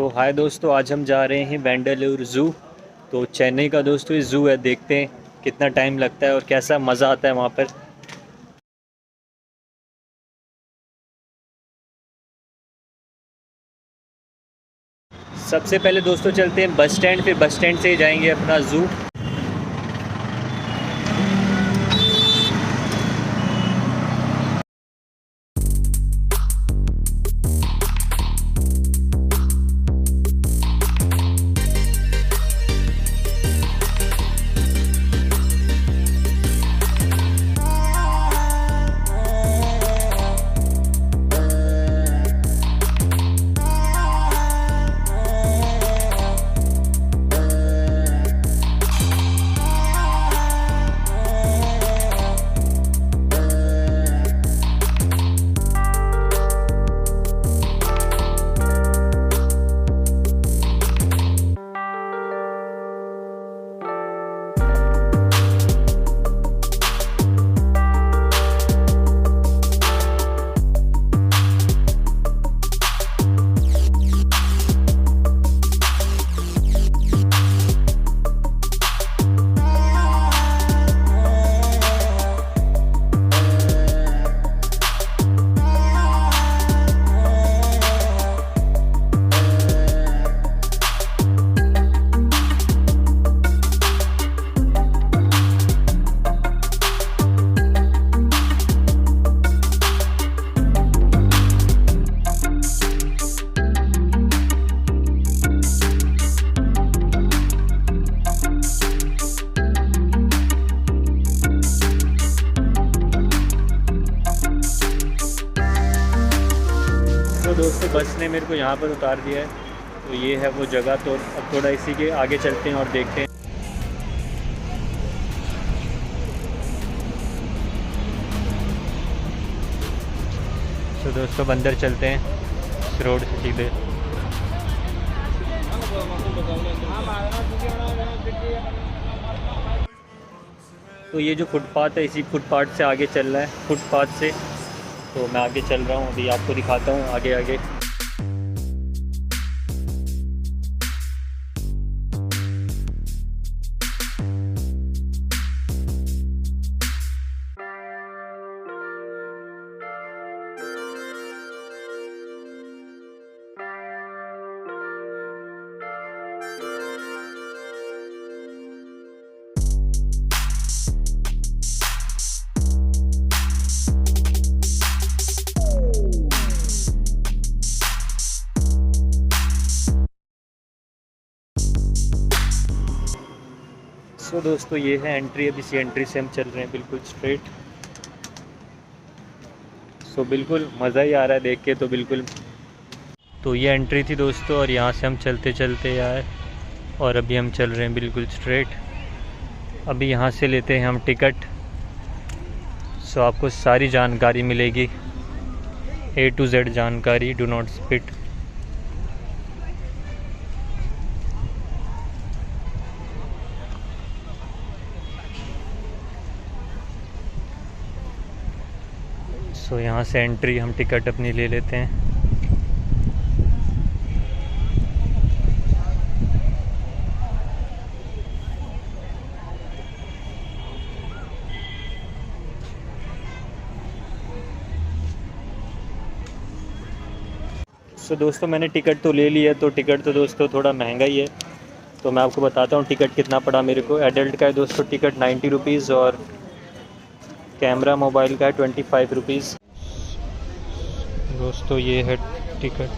हाय दोस्तों, आज हम जा रहे हैं वेंडालूर ज़ू। तो चेन्नई का दोस्तों ये ज़ू है, देखते हैं कितना टाइम लगता है और कैसा मज़ा आता है वहाँ पर। सबसे पहले दोस्तों चलते हैं बस स्टैंड, फिर बस स्टैंड से ही जाएंगे अपना ज़ू। तो दोस्तों बस ने मेरे को यहाँ पर उतार दिया है, तो ये है वो जगह। तो अब थोड़ा इसी के आगे चलते हैं और देखते हैं। तो दोस्तों अंदर चलते हैं इस रोड से सीधे। तो ये जो फुटपाथ है, इसी फुटपाथ से आगे चल रहा है, फुटपाथ से। तो मैं आगे चल रहा हूँ, अभी आपको दिखाता हूँ आगे आगे। दोस्तों ये है एंट्री। अब इसी एंट्री से हम चल रहे हैं बिल्कुल स्ट्रेट। बिल्कुल मज़ा ही आ रहा है देख के, तो बिल्कुल। तो ये एंट्री थी दोस्तों, और यहाँ से हम चलते चलते आए और अभी हम चल रहे हैं बिल्कुल स्ट्रेट। अभी यहाँ से लेते हैं हम टिकट। आपको सारी जानकारी मिलेगी, A to Z जानकारी, डू नॉट स्पिट। यहाँ से एंट्री हम टिकट अपनी ले लेते हैं। दोस्तों मैंने टिकट तो ले लिया। तो टिकट तो दोस्तों थोड़ा महंगा ही है, तो मैं आपको बताता हूँ टिकट कितना पड़ा मेरे को। एडल्ट का है दोस्तों टिकट 90 रुपीज़, और कैमरा मोबाइल का है 25 रुपीज़। दोस्तों ये है टिकट।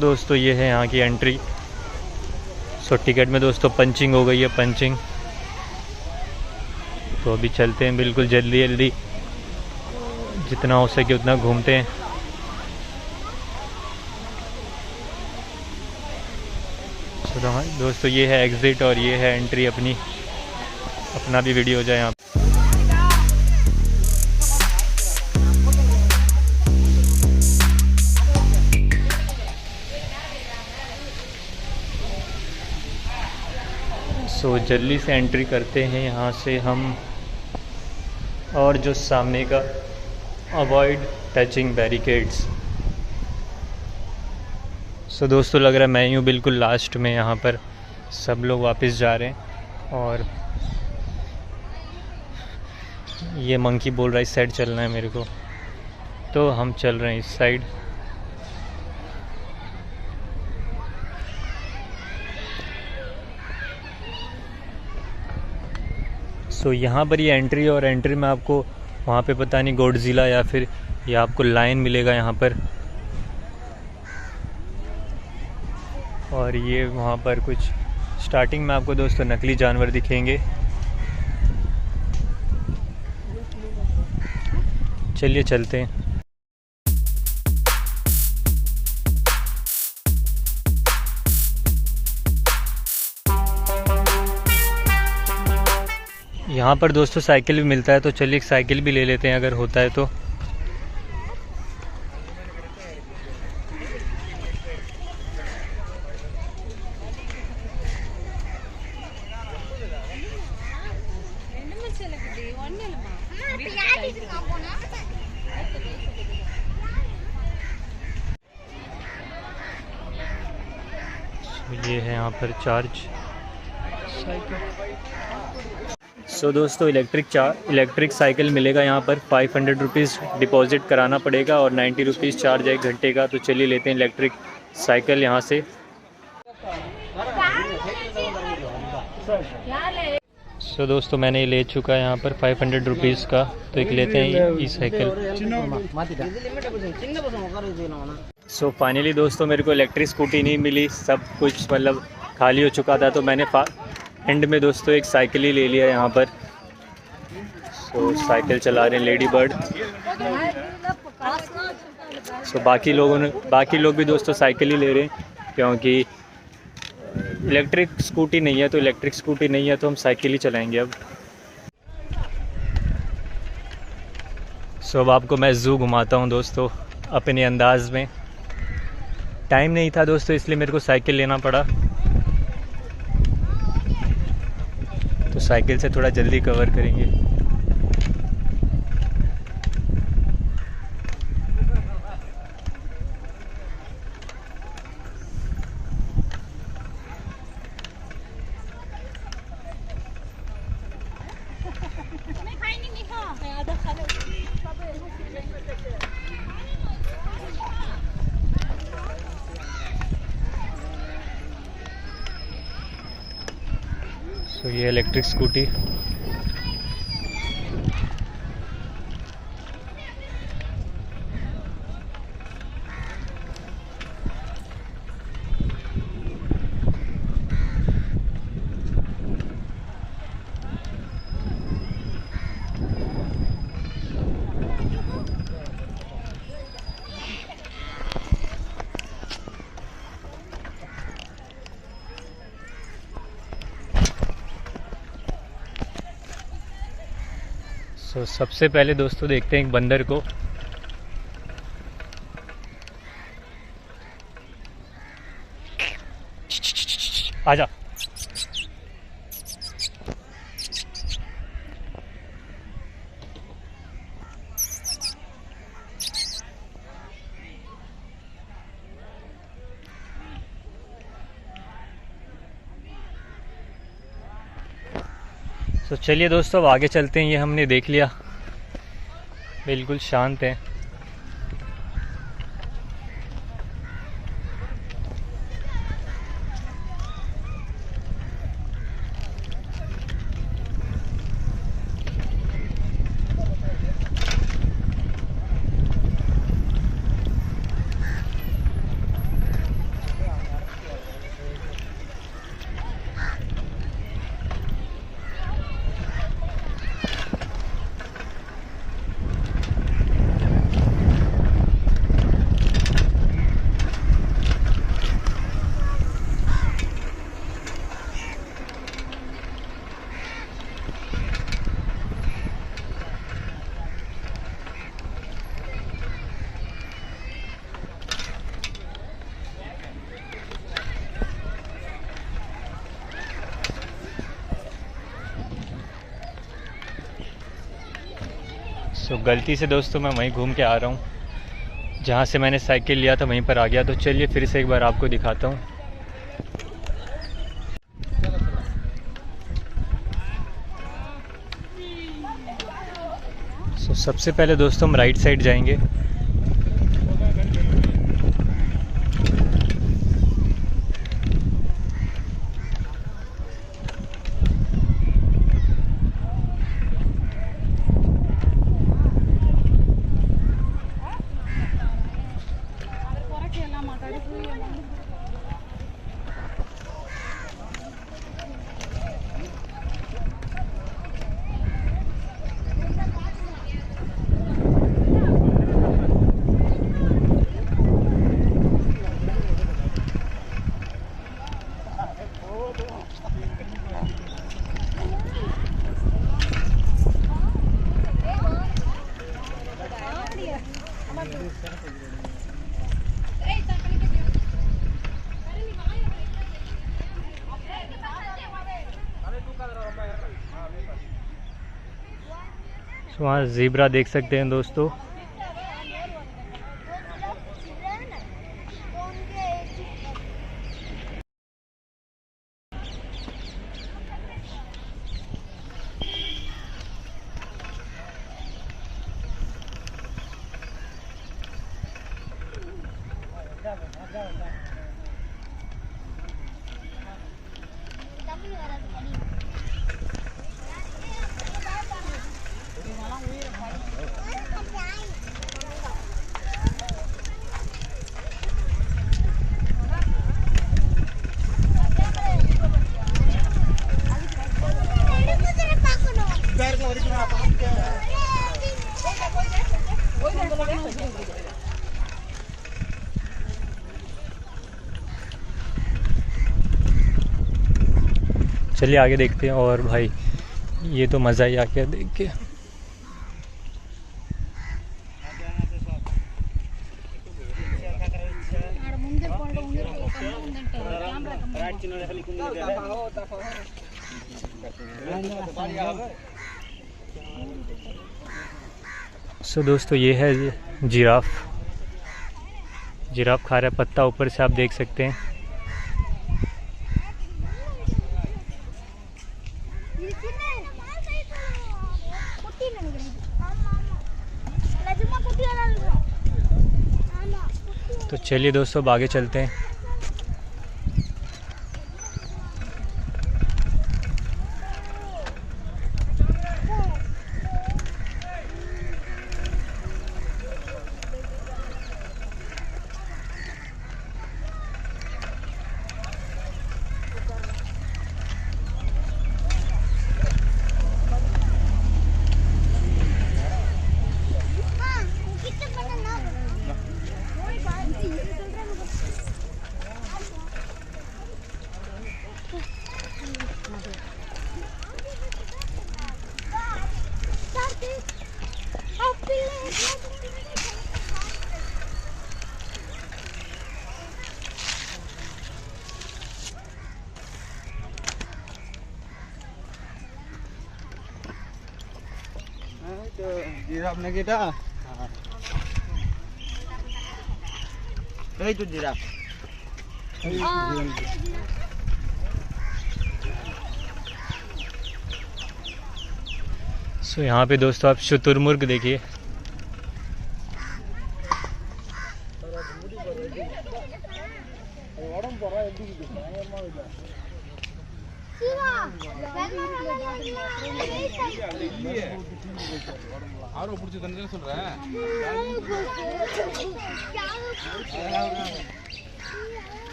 दोस्तों ये है यहाँ की एंट्री। टिकट में दोस्तों पंचिंग हो गई है, पंचिंग। तो अभी चलते हैं बिल्कुल जल्दी जल्दी, जितना हो सके उतना घूमते हैं। दोस्तों ये है एग्ज़िट और ये है एंट्री अपनी। अपना भी वीडियो हो जाए यहाँ। जल्दी से एंट्री करते हैं यहाँ से हम। और जो सामने का अवॉइड टचिंग बैरिकेड्स। सो दोस्तों लग रहा है मैं ही हूँ बिल्कुल लास्ट में, यहाँ पर सब लोग वापस जा रहे हैं और ये मंकी बोल रहा है इस साइड चलना है मेरे को, तो हम चल रहे हैं इस साइड। सो यहाँ पर ये एंट्री, और एंट्री में आपको वहाँ पे पता नहीं गॉडजिला या फिर ये आपको लायन मिलेगा यहाँ पर, और ये वहाँ पर कुछ स्टार्टिंग में आपको दोस्तों नकली जानवर दिखेंगे। चलिए चलते हैं। यहाँ पर दोस्तों साइकिल भी मिलता है, तो चलिए एक साइकिल भी ले लेते हैं अगर होता है तो। ये है यहाँ पर चार्ज साइकिल। सो दोस्तों इलेक्ट्रिक साइकिल मिलेगा यहाँ पर 500 रुपीज़ डिपॉज़िट कराना पड़ेगा और 90 रुपीज़ चार्ज है 1 घंटे का। तो चलिए लेते हैं इलेक्ट्रिक साइकिल यहाँ से। सो दोस्तों मैंने ये ले चुका है यहाँ पर 500 रुपीज़ का, तो एक लेते हैं ये साइकिल। सो फाइनली दोस्तों मेरे को इलेक्ट्रिक स्कूटी नहीं मिली, सब कुछ मतलब खाली हो चुका था, तो मैंने एंड में दोस्तों एक साइकिल ही ले लिया यहाँ पर। सो साइकिल चला रहे हैं लेडी बर्ड। सो बाकी लोग भी दोस्तों साइकिल ही ले रहे हैं, क्योंकि इलेक्ट्रिक स्कूटी नहीं है तो हम साइकिल ही चलाएंगे अब। सो अब आपको मैं ज़ू घुमाता हूँ दोस्तों अपने अंदाज में। टाइम नहीं था दोस्तों इसलिए मेरे को साइकिल लेना पड़ा, तो साइकिल से थोड़ा जल्दी कवर करेंगे। तो ये इलेक्ट्रिक स्कूटी। सो सबसे पहले दोस्तों देखते हैं एक बंदर को। आजा। तो चलिए दोस्तों अब आगे चलते हैं। ये हमने देख लिया, बिल्कुल शांत है। सो गलती से दोस्तों मैं वहीं घूम के आ रहा हूँ जहाँ से मैंने साइकिल लिया था, वहीं पर आ गया। तो चलिए फिर से एक बार आपको दिखाता हूँ। सो सबसे पहले दोस्तों हम राइट साइड जाएंगे। वहाँ ज़ीब्रा देख सकते हैं दोस्तों। चलिए आगे देखते हैं। और भाई ये तो मज़ा ही आ गया देख के। सो दोस्तों ये है जिराफ। जिराफ खा रहा है पत्ता, ऊपर से आप देख सकते हैं। तो चलिए दोस्तों अब आगे चलते हैं। जिराफ ने kita itu जिराफ। सो यहाँ पे दोस्तों आप शुतुरमुर्ग देखिए। ஆரோ புடிச்சு தந்தேன்னு சொல்றேன்।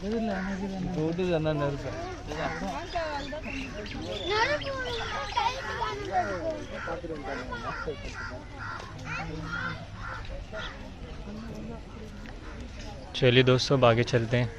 எதுல எனக்கு போடு அண்ணா நெருப்பு चलिए दोस्तों अब आगे चलते हैं।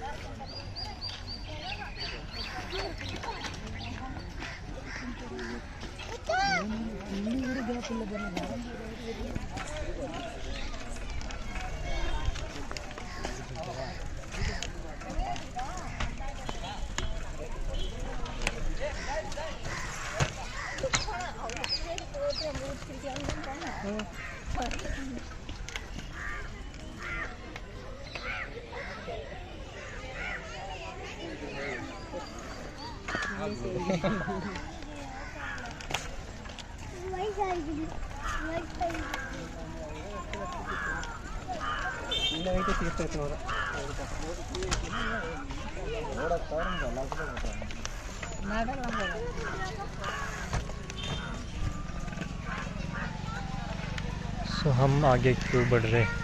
सो हम आगे क्यों बढ़ रहे हैं?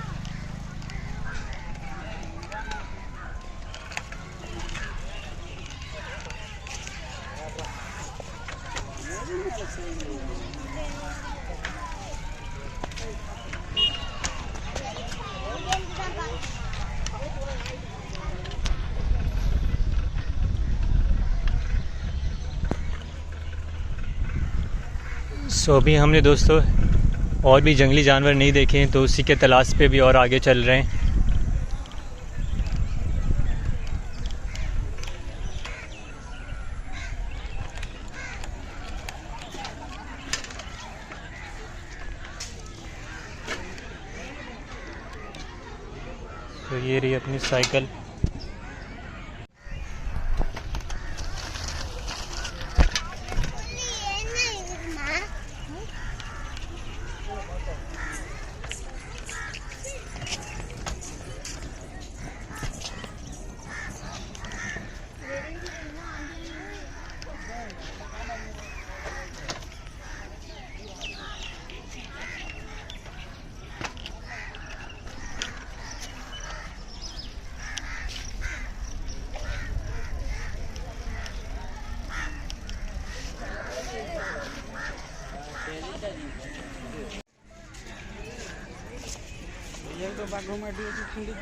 सो अभी हमने दोस्तों और भी जंगली जानवर नहीं देखे हैं, तो उसी के तलाश पे भी और आगे चल रहे हैं। तो ये रही अपनी साइकिल। ये तो बागों में ठंडी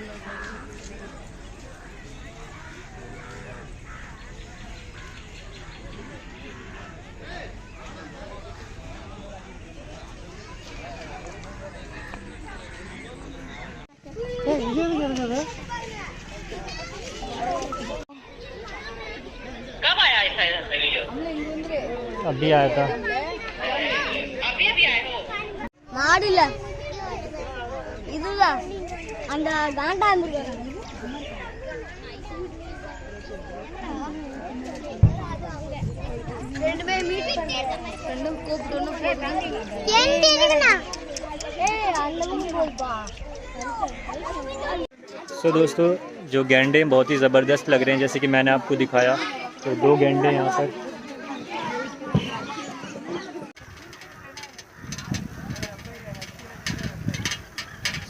कब आया ऐसा अभी आया था। अभी आए हो மாடுல இதுதான் அந்த காண்டா ரெண்டுமே மீட்டிங் ரெண்டும் கூப்பிட்டு ஒண்ணு போறாங்க ஏய் அண்ணன் போய்ப்பா। सो दोस्तों जो गैंडे बहुत ही ज़बरदस्त लग रहे हैं, जैसे कि मैंने आपको दिखाया। तो 2 गैंडे यहाँ पर।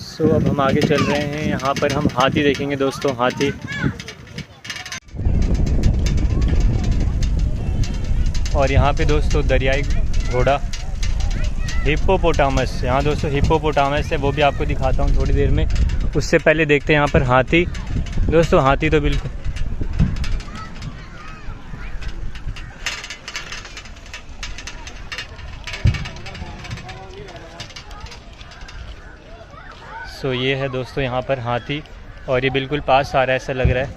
सो अब हम आगे चल रहे हैं। यहाँ पर हम हाथी देखेंगे दोस्तों, हाथी। और यहाँ पे दोस्तों दरियाई घोड़ा हिप्पोपोटामस। यहाँ दोस्तों हिप्पोपोटामस है, वो भी आपको दिखाता हूँ थोड़ी देर में। उससे पहले देखते हैं यहाँ पर हाथी। दोस्तों हाथी तो बिल्कुल सो ये है दोस्तों यहाँ पर हाथी, और ये बिल्कुल पास आ रहा है ऐसा लग रहा है।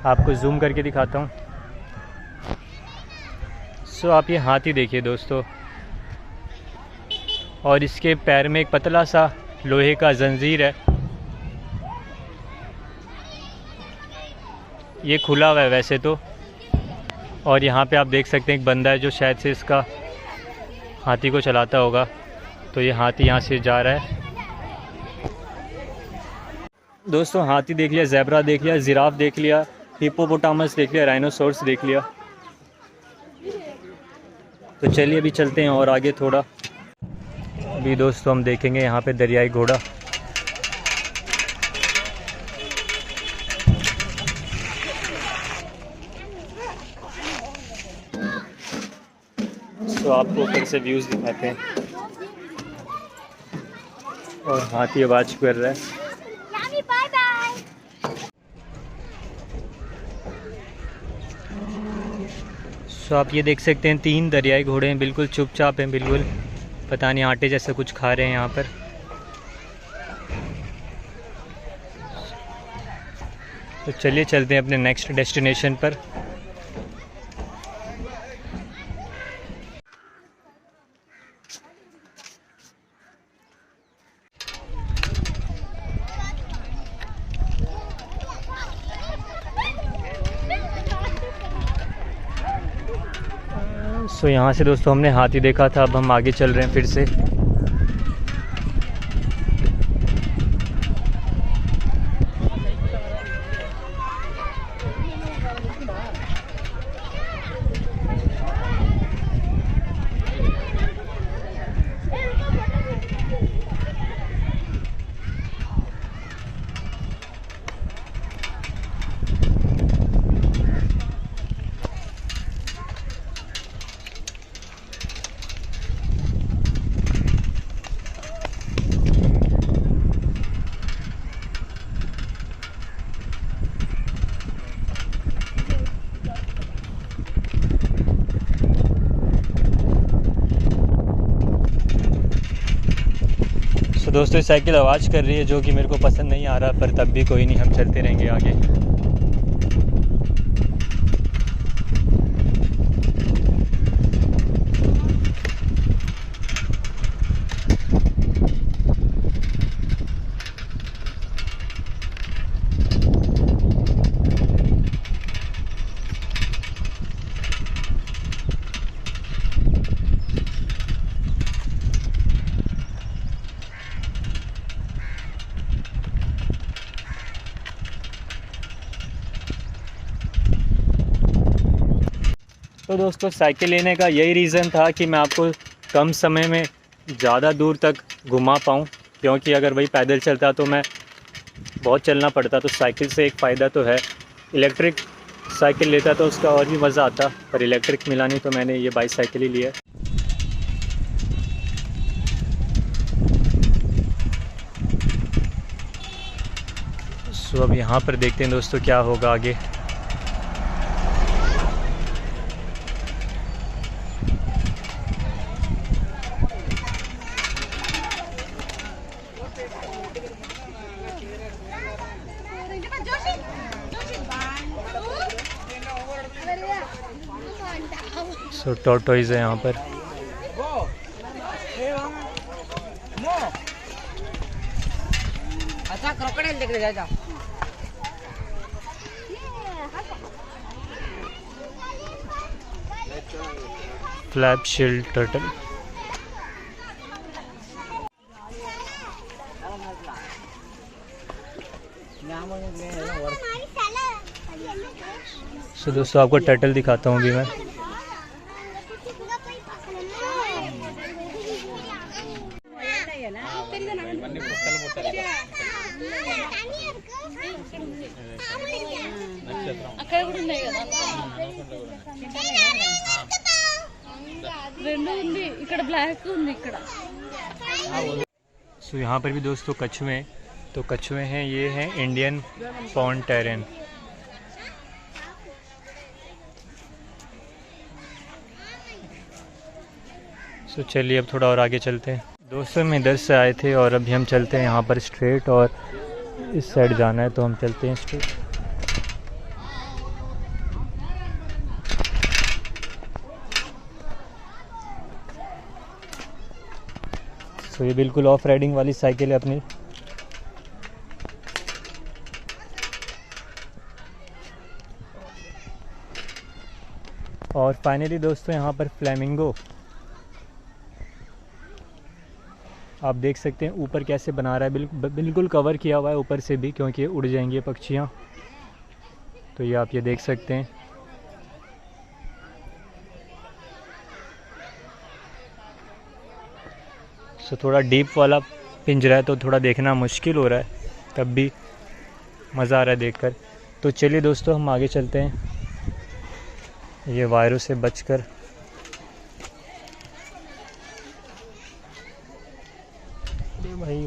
आपको जूम करके दिखाता हूँ। सो आप ये हाथी देखिए दोस्तों, और इसके पैर में एक पतला सा लोहे का जंजीर है। ये खुला हुआ है वैसे तो। और यहाँ पे आप देख सकते हैं एक बंदा है जो शायद से इसका हाथी को चलाता होगा। तो ये हाथी यहाँ से जा रहा है। दोस्तों हाथी देख लिया, ज़ेब्रा देख लिया, जिराफ देख लिया, हिप्पोपोटामस देख लिया, राइनोसोरस देख लिया। तो चलिए अभी चलते हैं और आगे थोड़ा। अभी दोस्तों हम देखेंगे यहाँ पे दरियाई घोड़ा। तो आपको ऊपर से व्यूज़ दिखाते हैं। और हाथी आवाज़ कर रहा है। तो आप ये देख सकते हैं 3 दरियाई घोड़े हैं, बिल्कुल चुपचाप हैं, बिल्कुल पता नहीं आटे जैसा कुछ खा रहे हैं यहाँ पर। तो चलिए चलते हैं अपने नेक्स्ट डेस्टिनेशन पर। सो यहाँ से दोस्तों हमने हाथी देखा था, अब हम आगे चल रहे हैं फिर से। तो दोस्तों साइकिल आवाज़ कर रही है जो कि मेरे को पसंद नहीं आ रहा, पर तब भी कोई नहीं, हम चलते रहेंगे आगे। तो दोस्तों साइकिल लेने का यही रीज़न था कि मैं आपको कम समय में ज़्यादा दूर तक घुमा पाऊँ, क्योंकि अगर वही पैदल चलता तो मैं बहुत चलना पड़ता। तो साइकिल से एक फ़ायदा तो है, इलेक्ट्रिक साइकिल लेता तो उसका और भी मज़ा आता, पर इलेक्ट्रिक मिला नहीं तो मैंने ये बाईसाइकिल ही लिया। सो अब यहाँ पर देखते हैं दोस्तों क्या होगा आगे। सो टॉर्टोइज है यहाँ पर। अच्छा क्रोकोडाइल देख ले जा। Flap shield turtle. सो दोस्तों आपको टर्टल दिखाता हूँ अभी मैं। అక్కడ కూడా ఉన్నాయి కదా, రెండు ఉంది ఇక్కడ, బ్లాక్ ఉంది ఇక్కడ। सो यहाँ पर भी दोस्तों कछुए, तो कछुए हैं, ये हैं इंडियन पॉन्ड टेरन। सो चलिए अब थोड़ा और आगे चलते हैं। दोस्तों हम इधर से आए थे और अभी हम चलते हैं यहाँ पर स्ट्रेट, और इस साइड जाना है तो हम चलते हैं स्ट्रेट। तो ये बिल्कुल ऑफ राइडिंग वाली साइकिल है अपनी। और फाइनली दोस्तों यहाँ पर फ्लेमिंगो आप देख सकते हैं ऊपर कैसे बना रहा है, बिल्कुल कवर किया हुआ है ऊपर से भी, क्योंकि उड़ जाएंगी पक्षियाँ। तो ये आप ये देख सकते हैं। सो थोड़ा डीप वाला पिंजरा है तो थोड़ा देखना मुश्किल हो रहा है, तब भी मज़ा आ रहा है देखकर। तो चलिए दोस्तों हम आगे चलते हैं, ये वायरों से बचकर। भाई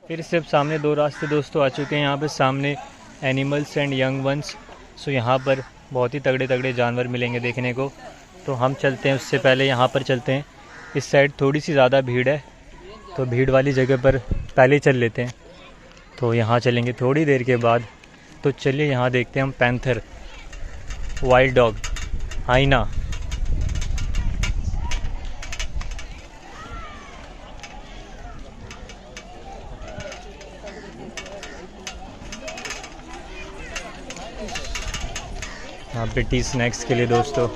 फिर से अब सामने दो रास्ते दोस्तों आ चुके हैं। यहाँ पे सामने एनिमल्स एंड यंग वंस। सो यहाँ पर बहुत ही तगड़े तगड़े जानवर मिलेंगे देखने को। तो हम चलते हैं, उससे पहले यहाँ पर चलते हैं। इस साइड थोड़ी सी ज़्यादा भीड़ है, तो भीड़ वाली जगह पर पहले चल लेते हैं। तो यहाँ चलेंगे थोड़ी देर के बाद। तो चलिए यहाँ देखते हैं हम पैंथर, वाइल्ड डॉग, हाइना। यहाँ पे टी स्नैक्स के लिए दोस्तों।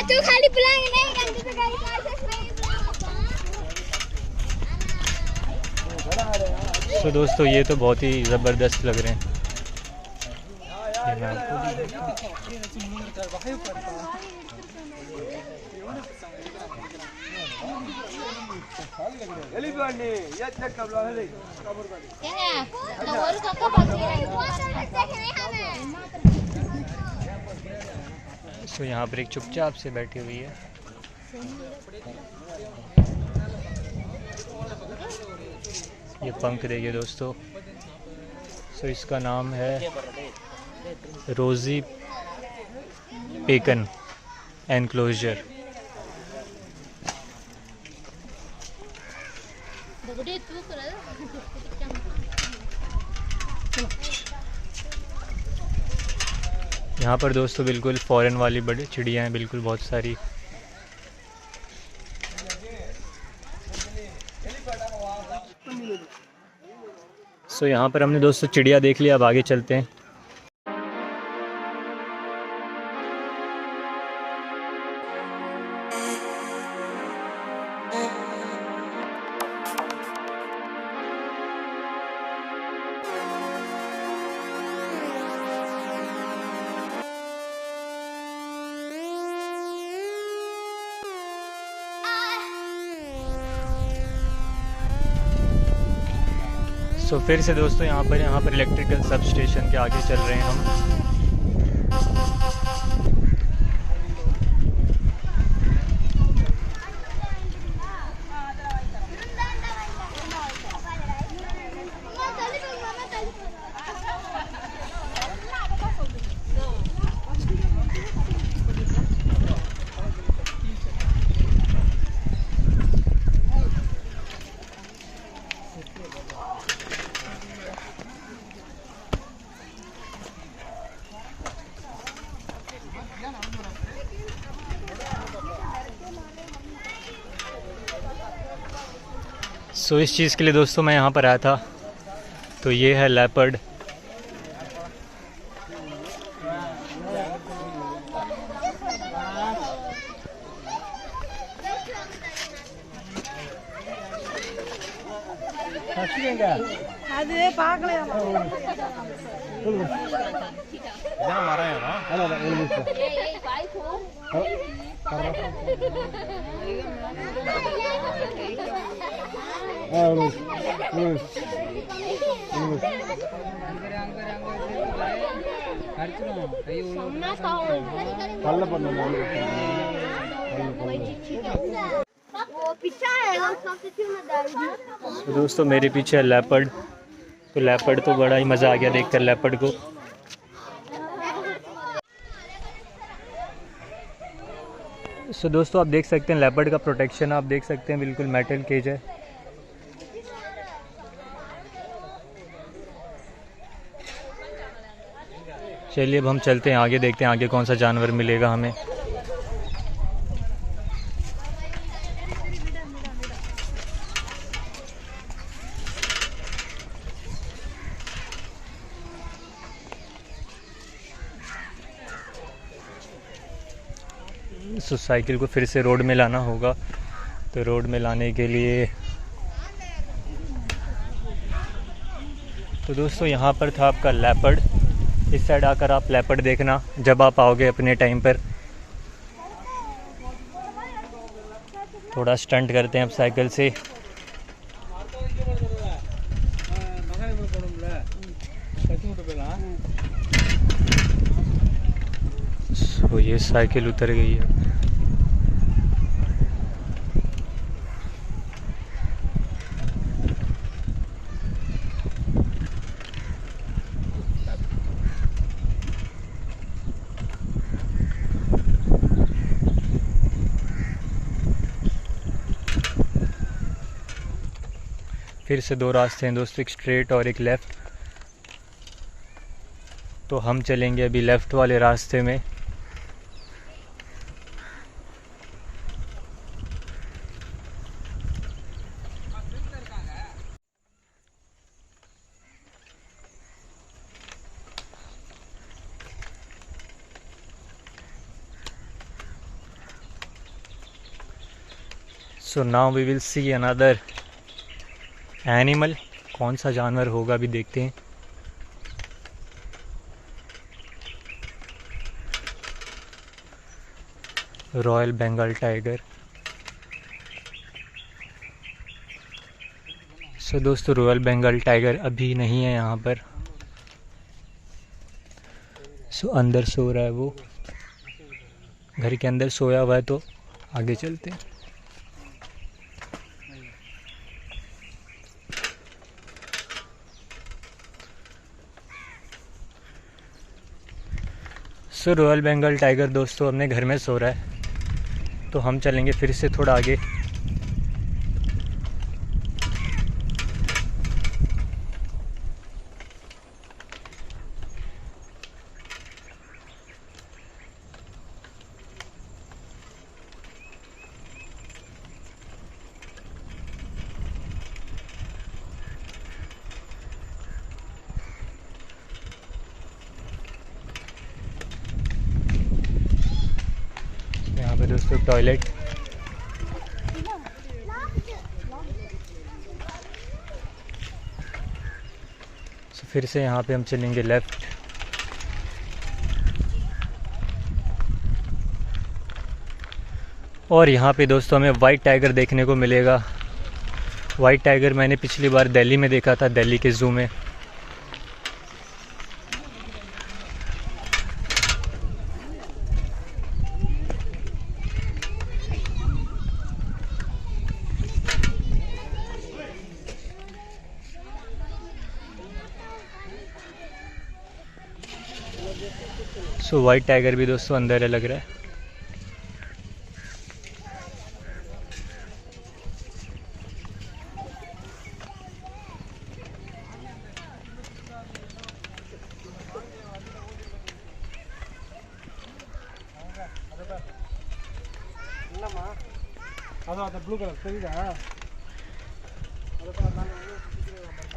तू खाली बुलाएंगे नहीं करते तो गाड़ी कार तो दोस्तों ये तो बहुत ही ज़बरदस्त लग रहे हैं। ये मैं आपको तो यहाँ पर एक चुपचाप से बैठी हुई है। ये पंख देखिए दोस्तों। सो इसका नाम है रोज़ी पेकन एनक्लोजर। यहाँ पर दोस्तों बिल्कुल फॉरेन वाली बड़ी चिड़िया हैं, बिल्कुल बहुत सारी। सो यहाँ पर हमने दोस्तों चिड़िया देख लिया, अब आगे चलते हैं। सो फिर से दोस्तों यहाँ पर इलेक्ट्रिकल सब स्टेशन के आगे चल रहे हैं हम। सो इस चीज़ के लिए दोस्तों मैं यहाँ पर आया था। तो ये है लेपर्ड। तो दोस्तों मेरे पीछे है लेपर्ड। तो लेपर्ड तो बड़ा ही मज़ा आ गया देखकर लेपर्ड को। सो दोस्तों आप देख सकते हैं लेपर्ड का प्रोटेक्शन आप देख सकते हैं, बिल्कुल मेटल केज है। चलिए अब हम चलते हैं आगे, देखते हैं आगे कौन सा जानवर मिलेगा हमें। सो साइकिल को फिर से रोड में लाना होगा। तो रोड में लाने के लिए तो दोस्तों यहाँ पर था आपका लेपर्ड। इस साइड आकर आप लेपर्ड देखना जब आप आओगे अपने टाइम पर। थोड़ा स्टंट करते हैं अब साइकिल से। तो ये साइकिल उतर गई है। फिर से दो रास्ते हैं दोस्तों, एक स्ट्रेट और एक लेफ़्ट। तो हम चलेंगे अभी लेफ़्ट वाले रास्ते में। So now we will see another animal. कौन सा जानवर होगा अभी देखते हैं। Royal Bengal tiger. सो दोस्तों रॉयल बंगाल टाइगर अभी नहीं है यहाँ पर। सो अंदर सो रहा है वो, घर के अंदर सोया हुआ है। तो आगे चलते हैं। सो रॉयल बंगाल टाइगर दोस्तों अपने घर में सो रहा है। तो हम चलेंगे फिर से थोड़ा आगे। यहाँ पे दोस्तों टॉयलेट। फिर से यहाँ पे हम चलेंगे लेफ़्ट। और यहाँ पे दोस्तों हमें वाइट टाइगर देखने को मिलेगा। वाइट टाइगर मैंने पिछली बार दिल्ली में देखा था, दिल्ली के ज़ू में। सो वाइट टाइगर भी दोस्तों अंदर है लग रहा है।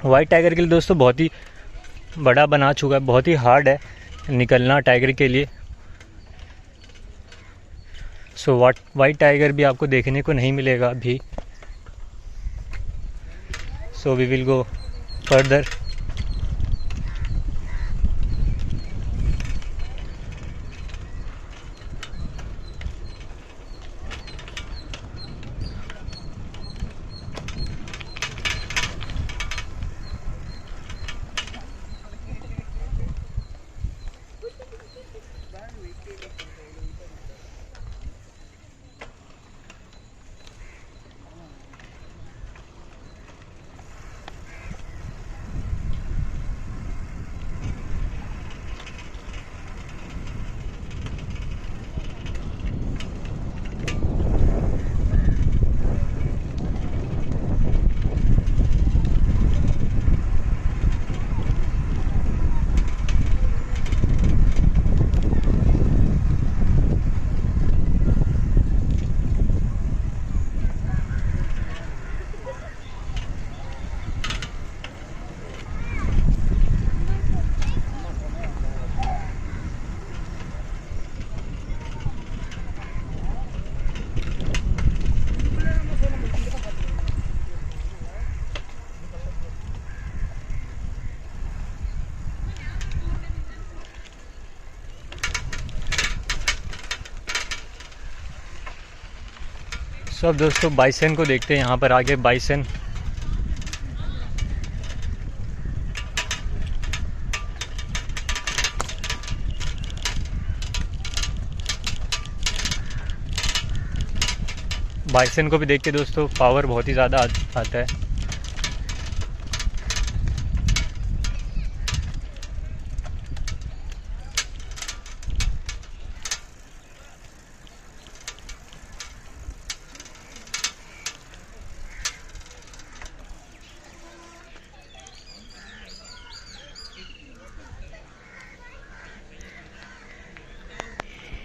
वाइट टाइगर के लिए दोस्तों बहुत ही बड़ा बना चुका है, बहुत ही हार्ड है निकलना टाइगर के लिए। सो वाइट टाइगर भी आपको देखने को नहीं मिलेगा अभी। So we will go further. So अब दोस्तों बाइसन को देखते हैं, यहाँ पर आगे बाइसन। बाइसन को भी देख के दोस्तों पावर बहुत ही ज़्यादा आता है।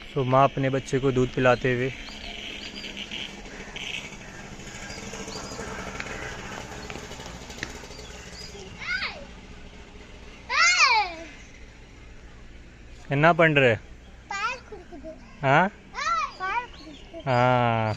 तो माँ अपने बच्चे को दूध पिलाते हुए। என்ன பண்ற? हाँ हाँ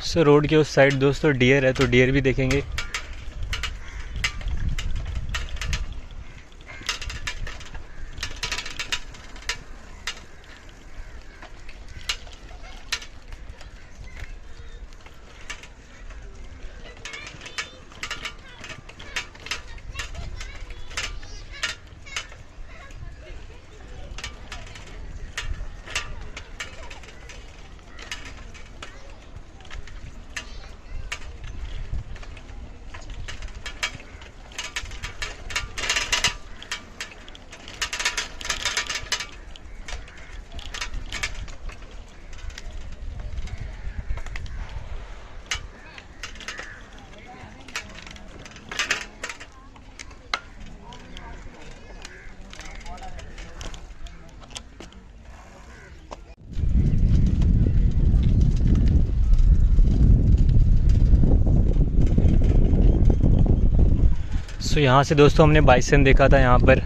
सो रोड के उस साइड दोस्तों डियर है, तो डियर भी देखेंगे। तो यहाँ से दोस्तों हमने बाइसन देखा था यहाँ पर,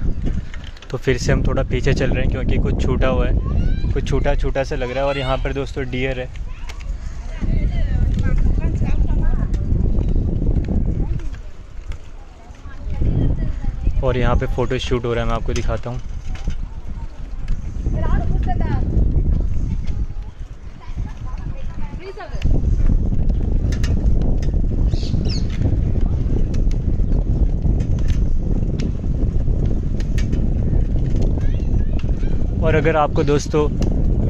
तो फिर से हम थोड़ा पीछे चल रहे हैं क्योंकि कुछ छूटा हुआ है, कुछ छूटा छूटा सा लग रहा है। और यहाँ पर दोस्तों डियर है। और यहाँ पे फ़ोटो शूट हो रहा है, मैं आपको दिखाता हूँ। और अगर आपको दोस्तों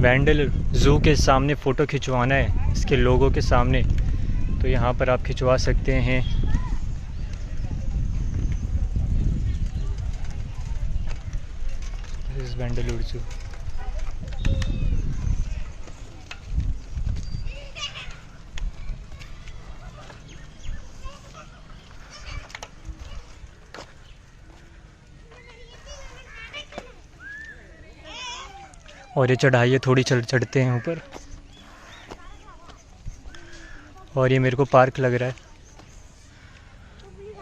वेंडल ज़ू के सामने फ़ोटो खिंचवाना है, इसके लोगों के सामने, तो यहाँ पर आप खिंचवा सकते हैं। This is Vandal zoo. और ये चढ़ाई थोड़ी चढ़ते हैं ऊपर, और ये मेरे को पार्क लग रहा है।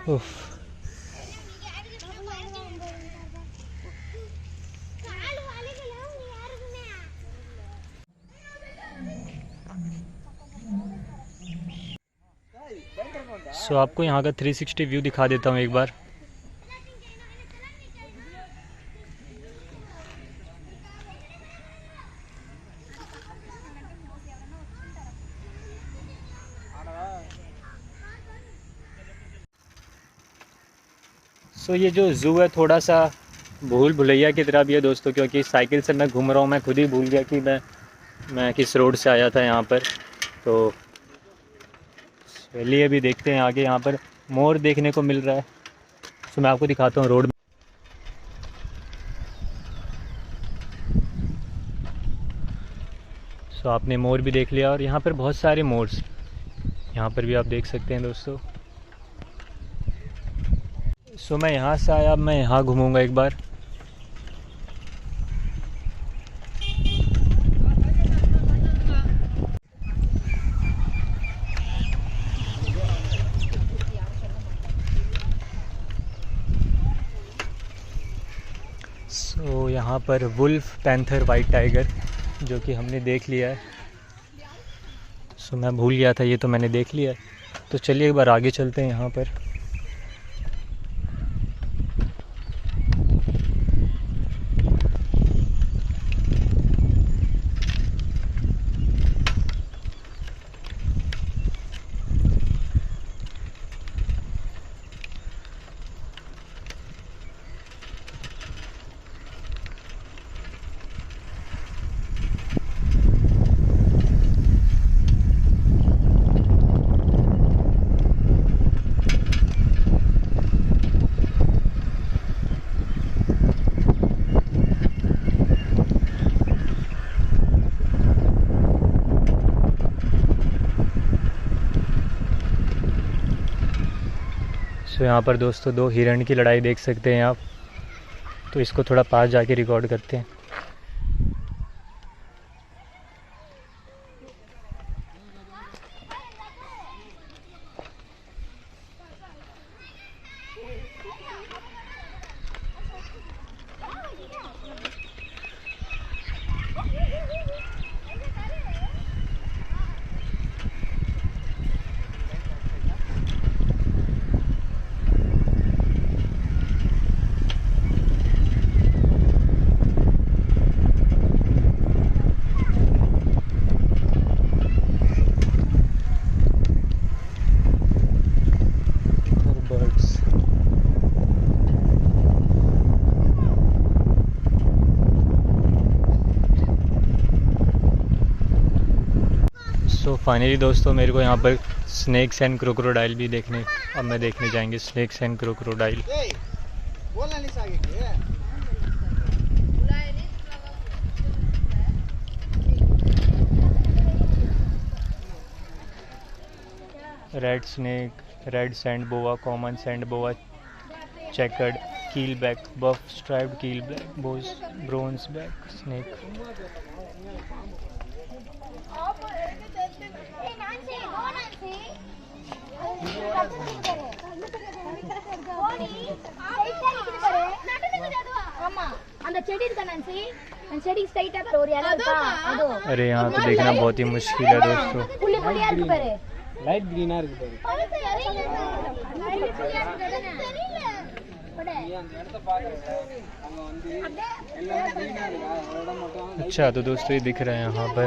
उफ। सो आपको यहाँ का 360 व्यू दिखा देता हूँ एक बार। सो ये जो ज़ू है थोड़ा सा भूल भुलैया की तरह भी है दोस्तों, क्योंकि साइकिल से मैं घूम रहा हूँ, मैं खुद ही भूल गया कि मैं किस रोड से आया था यहाँ पर। तो चलिए अभी देखते हैं आगे। यहाँ पर मोर देखने को मिल रहा है, तो मैं आपको दिखाता हूँ रोड। सो आपने मोर भी देख लिया, और यहाँ पर बहुत सारे मोर्स यहाँ पर भी आप देख सकते हैं दोस्तों। सो मैं यहाँ से आया, अब मैं यहाँ घूमूंगा एक बार। यहाँ पर वुल्फ, पैंथर, वाइट टाइगर जो कि हमने देख लिया है। सो मैं भूल गया था, ये तो मैंने देख लिया है। तो चलिए एक बार आगे चलते हैं यहाँ पर। तो यहाँ पर दोस्तों 2 हिरण की लड़ाई देख सकते हैं आप। तो इसको थोड़ा पास जाके रिकॉर्ड करते हैं। सो फाइनली दोस्तों मेरे को यहाँ पर स्नेक्स एंड क्रोकोडाइल भी देखने, अब मैं देखने जाएंगे snakes and crocodile. Red snake, red sand boa, common sand boa, checkered keelback, buff striped keelback, bronze back snake. अरे यहाँ तो देखना बहुत ही मुश्किल है दोस्तों। लाइट ग्रीन है अच्छा तो दोस्तों ये दिख रहा है यहाँ पर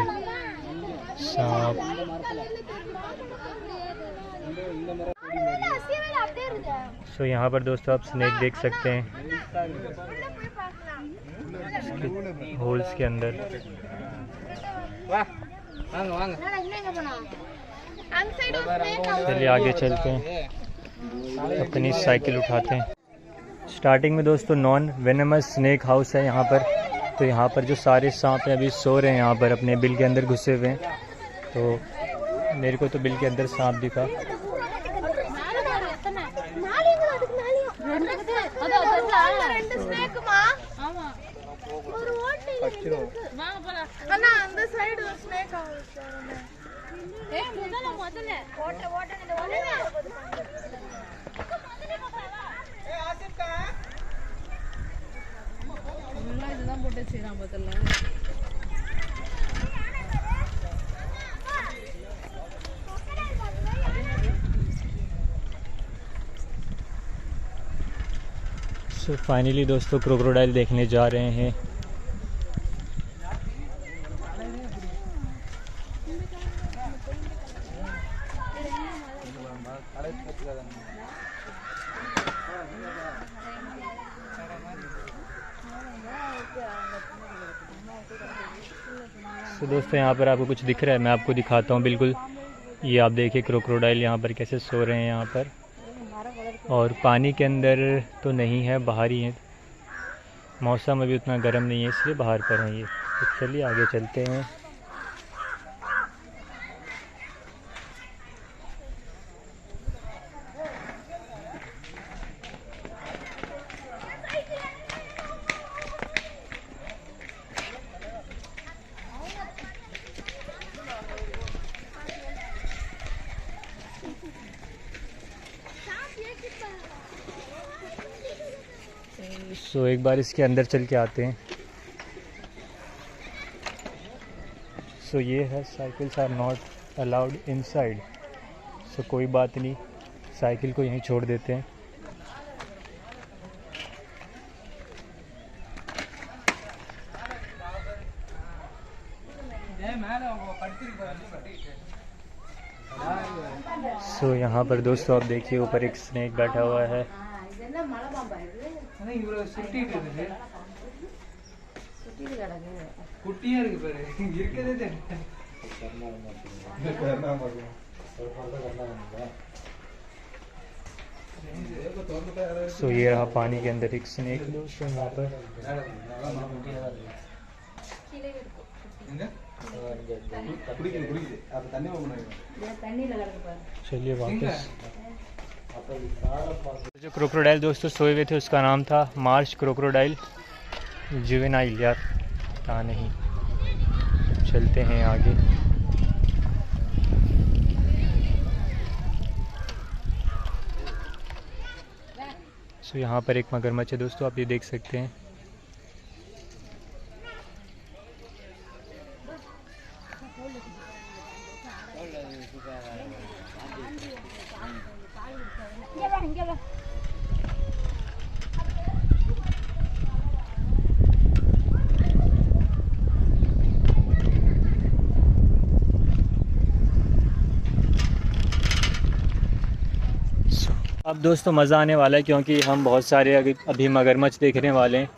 सांप। सो यहाँ पर दोस्तों आप स्नेक देख सकते हैं होल्स के अंदर। चलिए आगे चलते हैं, अपनी साइकिल उठाते हैं। स्टार्टिंग में दोस्तों नॉन वेनेमस स्नेक हाउस है यहाँ पर। तो यहाँ पर जो सारे सांप हैं अभी सो रहे हैं यहाँ पर, अपने बिल के अंदर घुसे हुए हैं। तो मेरे को तो बिल के अंदर सांप दिखा। सो फाइनली दोस्तों क्रोकोडाइल देखने जा रहे हैं। तो दोस्तों यहाँ पर आपको कुछ दिख रहा है, मैं आपको दिखाता हूँ बिल्कुल। ये आप देखिए क्रोकोडाइल यहाँ पर कैसे सो रहे हैं यहाँ पर, और पानी के अंदर तो नहीं है, बाहर ही है। मौसम अभी उतना गर्म नहीं है इसलिए बाहर पर हैं ये। तो चलिए आगे चलते हैं। सो एक बार इसके अंदर चल के आते हैं। सो ये है cycles are not allowed inside. So कोई बात नहीं, साइकिल को यहीं छोड़ देते हैं। सो यहाँ पर दोस्तों आप देखिए ऊपर एक स्नेक बैठा हुआ है। सो ये रहा पानी के अंदर एक स्नेक दोस्तों यहाँ पर। चलिए वापस। जो क्रोकोडाइल दोस्तों सोए हुए थे उसका नाम था मार्श क्रोकोडाइल जुवेनाइल, यार पता नहीं। चलते हैं आगे। सो यहाँ पर एक मगरमच्छ है दोस्तों, आप ये देख सकते हैं। अब दोस्तों मज़ा आने वाला है क्योंकि हम बहुत सारे अभी मगरमच्छ देखने वाले हैं,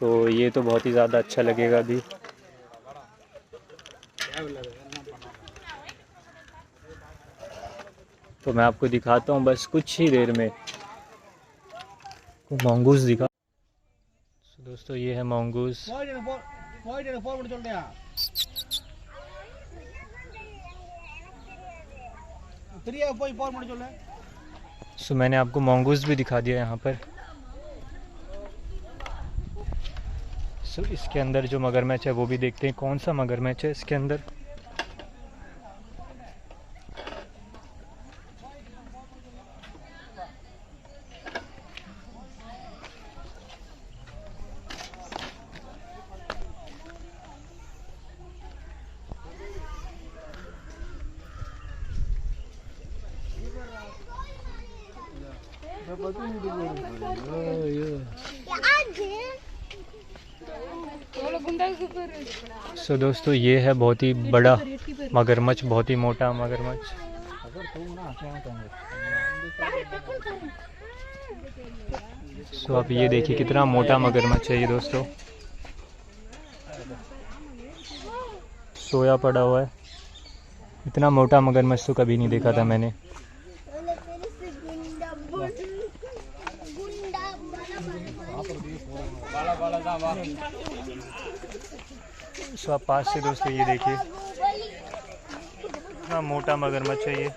तो ये तो बहुत ही ज़्यादा अच्छा लगेगा अभी। तो मैं आपको दिखाता हूँ बस कुछ ही देर में। मंगूस दिखा। तो दोस्तों ये है मंगूस। सो मैंने आपको मंगूस भी दिखा दिया यहाँ पर। सो इसके अंदर जो मगरमच्छ है वो भी देखते हैं कौन सा मगरमच्छ है इसके अंदर। सो दोस्तों ये है बहुत ही बड़ा मगरमच्छ, बहुत ही मोटा मगरमच्छ। सो आप ये देखिए कितना मोटा मगरमच्छ है ये दोस्तों, सोया पड़ा हुआ है। इतना मोटा मगरमच्छ तो कभी नहीं देखा था मैंने। सो आप पास से दोस्तों ये देखिए इतना मोटा मगरमच्छ है ये।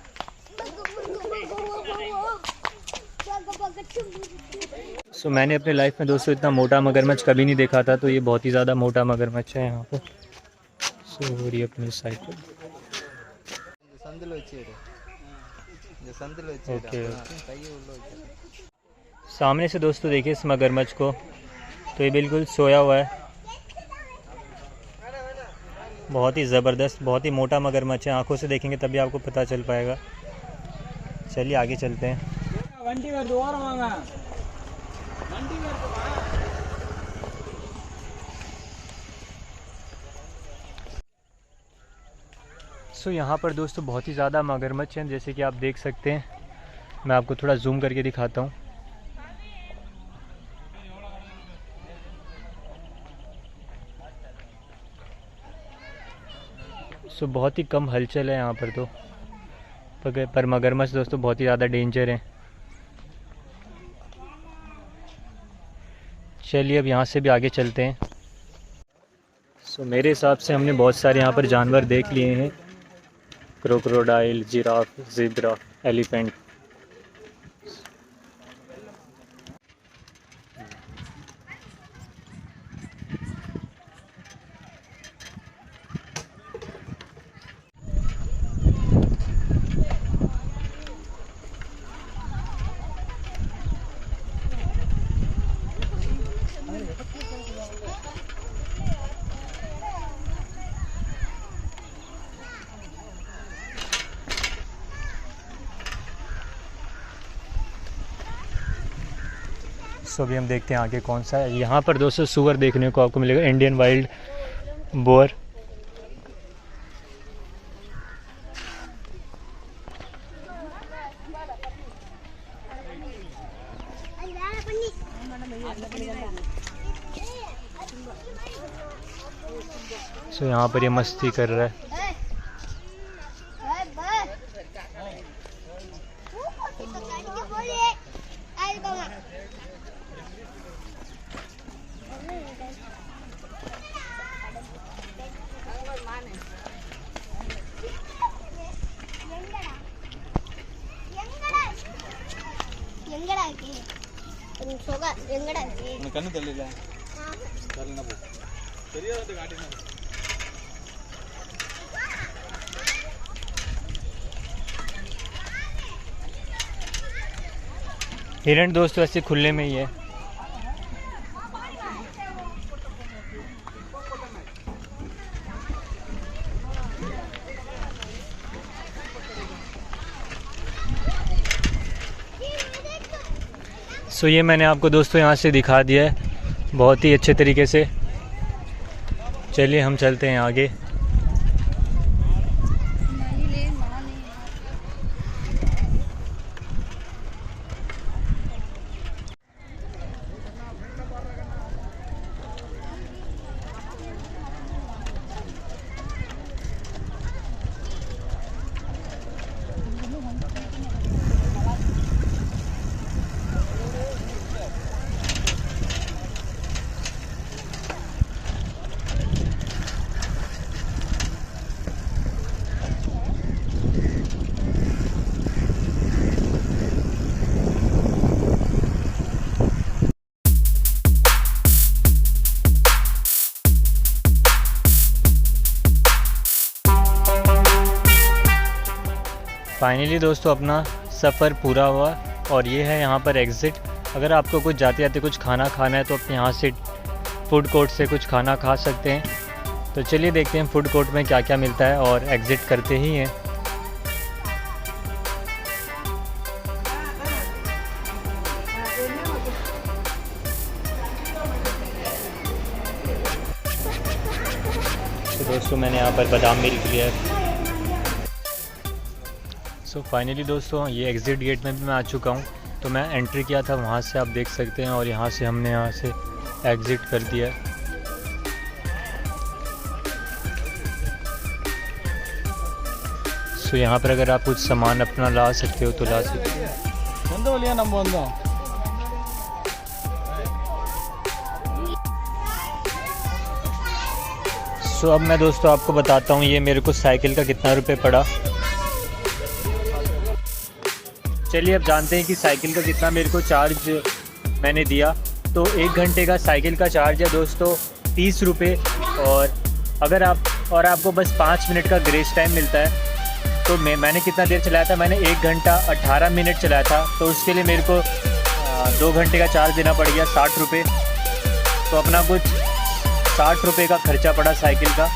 सो मैंने अपने लाइफ में दोस्तों इतना मोटा मगरमच्छ कभी नहीं देखा था, तो ये बहुत ही ज़्यादा मोटा मगरमच्छ है यहाँ पर। सो ये अपनी साइकिल ओके। सामने से दोस्तों देखिए इस मगरमच्छ को, तो ये बिल्कुल सोया हुआ है। बहुत ही ज़बरदस्त, बहुत ही मोटा मगरमच्छ है। आंखों से देखेंगे तभी आपको पता चल पाएगा। चलिए आगे चलते हैं। सो यहाँ पर दोस्तों बहुत ही ज़्यादा मगरमच्छ हैं, जैसे कि आप देख सकते हैं। मैं आपको थोड़ा जूम करके दिखाता हूँ। सो बहुत ही कम हलचल है यहाँ पर तो, पर मगरमच्छ दोस्तों बहुत ही ज़्यादा डेंजर हैं। चलिए अब यहाँ से भी आगे चलते हैं। सो मेरे हिसाब से हमने बहुत सारे यहाँ पर जानवर देख लिए हैं, क्रोकोडाइल, जिराफ, ज़ेब्रा, एलिफेंट। दोस्तों अभी हम देखते हैं आगे कौन सा है। यहाँ पर दोस्तों सुअर देखने को आपको मिलेगा, इंडियन वाइल्ड बोअर। सो यहाँ पर ये मस्ती कर रहा है। கண்ணு தெரியல தெரியல போ தெரியாத காட்டினா हिरण दोस्तों ऐसे खुले में ही है। सो ये मैंने आपको दोस्तों यहाँ से दिखा दिया है बहुत ही अच्छे तरीके से। चलिए हम चलते हैं आगे। फाइनली दोस्तों अपना सफ़र पूरा हुआ और ये है यहाँ पर एग्ज़िट। अगर आपको कुछ जाते जाते कुछ खाना खाना है तो अपने यहाँ से फूड कोर्ट से कुछ खाना खा सकते हैं। तो चलिए देखते हैं फूड कोर्ट में क्या क्या मिलता है और एग्ज़िट करते ही हैं। तो दोस्तों मैंने यहाँ पर बादाम मिल्क लिया है। सो फाइनली दोस्तों ये एग्ज़िट गेट में भी मैं आ चुका हूँ। तो मैं एंट्री किया था वहाँ से आप देख सकते हैं और यहाँ से हमने यहाँ से एग्ज़िट कर दिया है। सो यहाँ पर अगर आप कुछ सामान अपना ला सकते हो तो ला सकते हो। सो अब मैं दोस्तों आपको बताता हूँ ये मेरे को साइकिल का कितना रुपए पड़ा। चलिए अब जानते हैं कि साइकिल का कितना मेरे को चार्ज मैंने दिया। तो 1 घंटे का साइकिल का चार्ज है दोस्तों 30 रुपये। और अगर आपको बस 5 मिनट का ग्रेस टाइम मिलता है। तो मैंने कितना देर चलाया था, मैंने 1 घंटा 18 मिनट चलाया था। तो उसके लिए मेरे को 2 घंटे का चार्ज देना पड़ गया 60 रुपये। तो अपना कुछ 60 रुपये का खर्चा पड़ा साइकिल का।